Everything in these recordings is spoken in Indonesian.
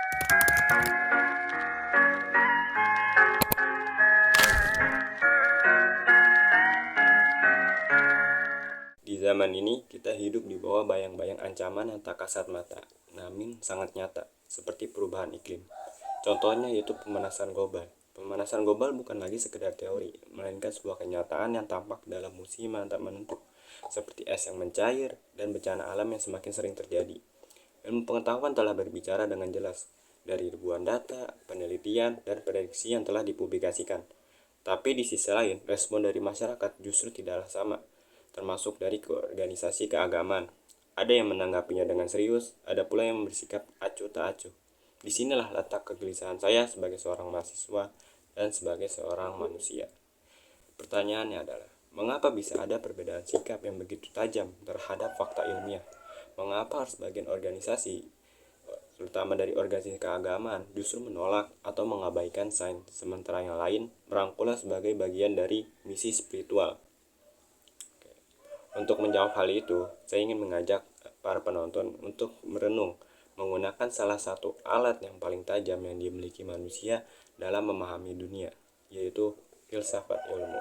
Di zaman ini, kita hidup di bawah bayang-bayang ancaman yang tak kasat mata, namun sangat nyata, seperti perubahan iklim. Contohnya yaitu pemanasan global. Pemanasan global bukan lagi sekedar teori, melainkan sebuah kenyataan yang tampak dalam musiman tak menentu, seperti es yang mencair dan bencana alam yang semakin sering terjadi. Ilmu pengetahuan telah berbicara dengan jelas, dari ribuan data, penelitian, dan prediksi yang telah dipublikasikan. Tapi di sisi lain, respon dari masyarakat justru tidaklah sama, termasuk dari organisasi keagamaan. Ada yang menanggapinya dengan serius, ada pula yang bersikap acuh tak acuh. Disinilah letak kegelisahan saya sebagai seorang mahasiswa dan sebagai seorang manusia. Pertanyaannya adalah, mengapa bisa ada perbedaan sikap yang begitu tajam terhadap fakta ilmiah? Mengapa sebagian organisasi, terutama dari organisasi keagamaan, justru menolak atau mengabaikan sains, sementara yang lain merangkulnya sebagai bagian dari misi spiritual? Untuk menjawab hal itu, saya ingin mengajak para penonton untuk merenung menggunakan salah satu alat yang paling tajam yang dimiliki manusia dalam memahami dunia, yaitu filsafat ilmu.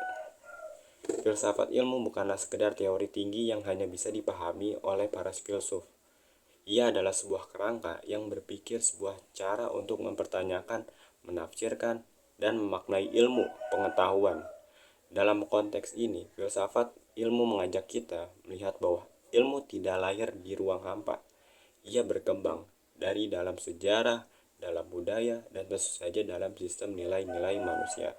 Filsafat ilmu bukanlah sekedar teori tinggi yang hanya bisa dipahami oleh para filsuf. Ia adalah sebuah kerangka yang berpikir sebuah cara untuk mempertanyakan, menafsirkan, dan memaknai ilmu pengetahuan. Dalam konteks ini, filsafat ilmu mengajak kita melihat bahwa ilmu tidak lahir di ruang hampa. Ia berkembang dari dalam sejarah, dalam budaya, dan tentu saja dalam sistem nilai-nilai manusia.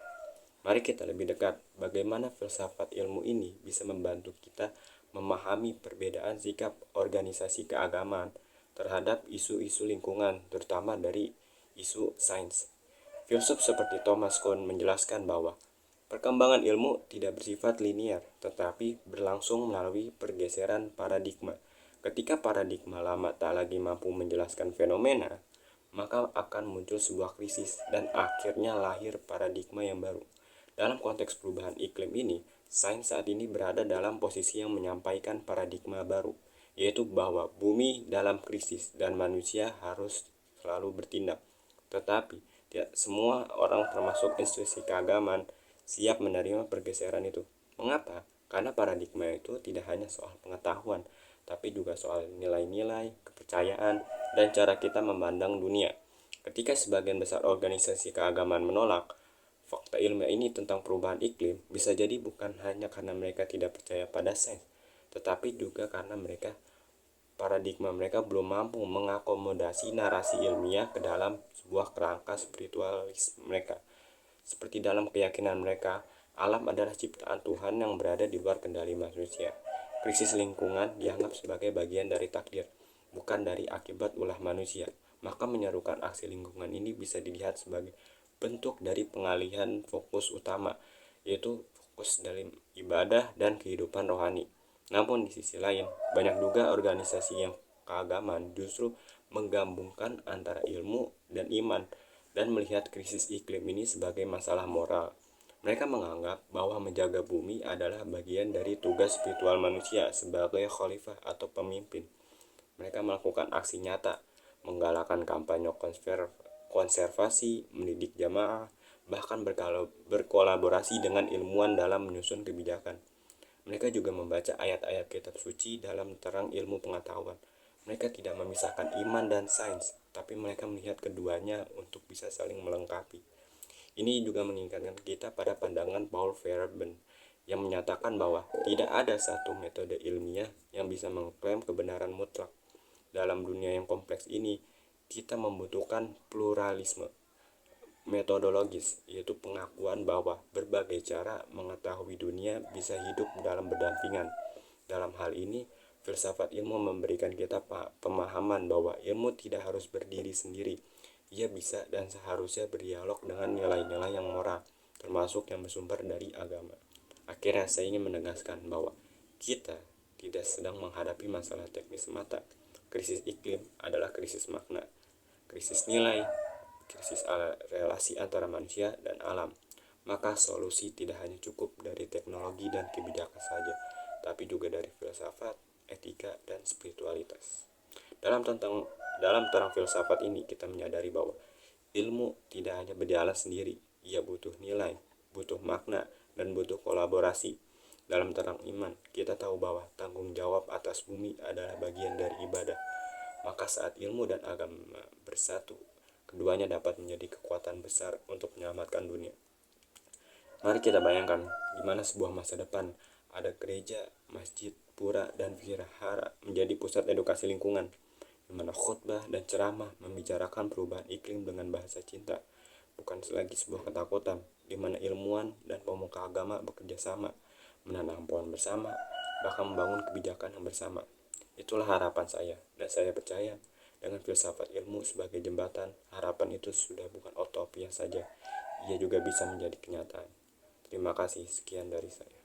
Mari kita lebih dekat bagaimana filsafat ilmu ini bisa membantu kita memahami perbedaan sikap organisasi keagamaan terhadap isu-isu lingkungan, terutama dari isu sains. Filsuf seperti Thomas Kuhn menjelaskan bahwa perkembangan ilmu tidak bersifat linear, tetapi berlangsung melalui pergeseran paradigma. Ketika paradigma lama tak lagi mampu menjelaskan fenomena, maka akan muncul sebuah krisis dan akhirnya lahir paradigma yang baru. Dalam konteks perubahan iklim ini, sains saat ini berada dalam posisi yang menyampaikan paradigma baru, yaitu bahwa bumi dalam krisis dan manusia harus selalu bertindak. Tetapi, tidak semua orang termasuk institusi keagamaan siap menerima pergeseran itu. Mengapa? Karena paradigma itu tidak hanya soal pengetahuan, tapi juga soal nilai-nilai, kepercayaan, dan cara kita memandang dunia. Ketika sebagian besar organisasi keagamaan menolak fakta ilmiah ini tentang perubahan iklim, bisa jadi bukan hanya karena mereka tidak percaya pada sains, tetapi juga karena paradigma mereka belum mampu mengakomodasi narasi ilmiah ke dalam sebuah kerangka spiritualis mereka. Seperti dalam keyakinan mereka, alam adalah ciptaan Tuhan yang berada di luar kendali manusia. Krisis lingkungan dianggap sebagai bagian dari takdir, bukan dari akibat ulah manusia. Maka menyerukan aksi lingkungan ini bisa dilihat sebagai bentuk dari pengalihan fokus utama, yaitu fokus dalam ibadah dan kehidupan rohani. Namun di sisi lain, banyak juga organisasi yang keagamaan justru menggabungkan antara ilmu dan iman dan melihat krisis iklim ini sebagai masalah moral. Mereka menganggap bahwa menjaga bumi adalah bagian dari tugas spiritual manusia sebagai khalifah atau pemimpin. Mereka melakukan aksi nyata, menggalakkan kampanye konservasi, mendidik jamaah, bahkan berkolaborasi dengan ilmuwan dalam menyusun kebijakan. Mereka juga membaca ayat-ayat kitab suci dalam terang ilmu pengetahuan. Mereka tidak memisahkan iman dan sains, tapi mereka melihat keduanya untuk bisa saling melengkapi. Ini juga mengingatkan kita pada pandangan Paul Verhoeven yang menyatakan bahwa tidak ada satu metode ilmiah yang bisa mengklaim kebenaran mutlak. Dalam dunia yang kompleks ini, kita membutuhkan pluralisme metodologis, yaitu pengakuan bahwa berbagai cara mengetahui dunia bisa hidup dalam berdampingan. Dalam hal ini, filsafat ilmu memberikan kita pemahaman bahwa ilmu tidak harus berdiri sendiri. Ia bisa dan seharusnya berdialog dengan nilai-nilai yang moral, termasuk yang bersumber dari agama. Akhirnya, saya ingin menegaskan bahwa kita tidak sedang menghadapi masalah teknis semata. Krisis iklim adalah krisis makna, krisis nilai, krisis relasi antara manusia dan alam. Maka solusi tidak hanya cukup dari teknologi dan kebijakan saja, tapi juga dari filsafat, etika, dan spiritualitas. Dalam tentang Dalam terang filsafat ini kita menyadari bahwa ilmu tidak hanya berjalan sendiri, ia butuh nilai, butuh makna, dan butuh kolaborasi. Dalam terang iman, kita tahu bahwa tanggung jawab atas bumi adalah bagian dari ibadah. Maka saat ilmu dan agama bersatu, keduanya dapat menjadi kekuatan besar untuk menyelamatkan dunia. Mari kita bayangkan gimana sebuah masa depan ada gereja, masjid, pura, dan vihara menjadi pusat edukasi lingkungan, di mana khutbah dan ceramah membicarakan perubahan iklim dengan bahasa cinta, bukan lagi sebuah ketakutan, di mana ilmuwan dan pemuka agama bekerja sama, menanam pohon bersama, bahkan membangun kebijakan yang bersama. Itulah harapan saya, dan saya percaya dengan filsafat ilmu sebagai jembatan, harapan itu sudah bukan utopia saja, ia juga bisa menjadi kenyataan. Terima kasih, sekian dari saya.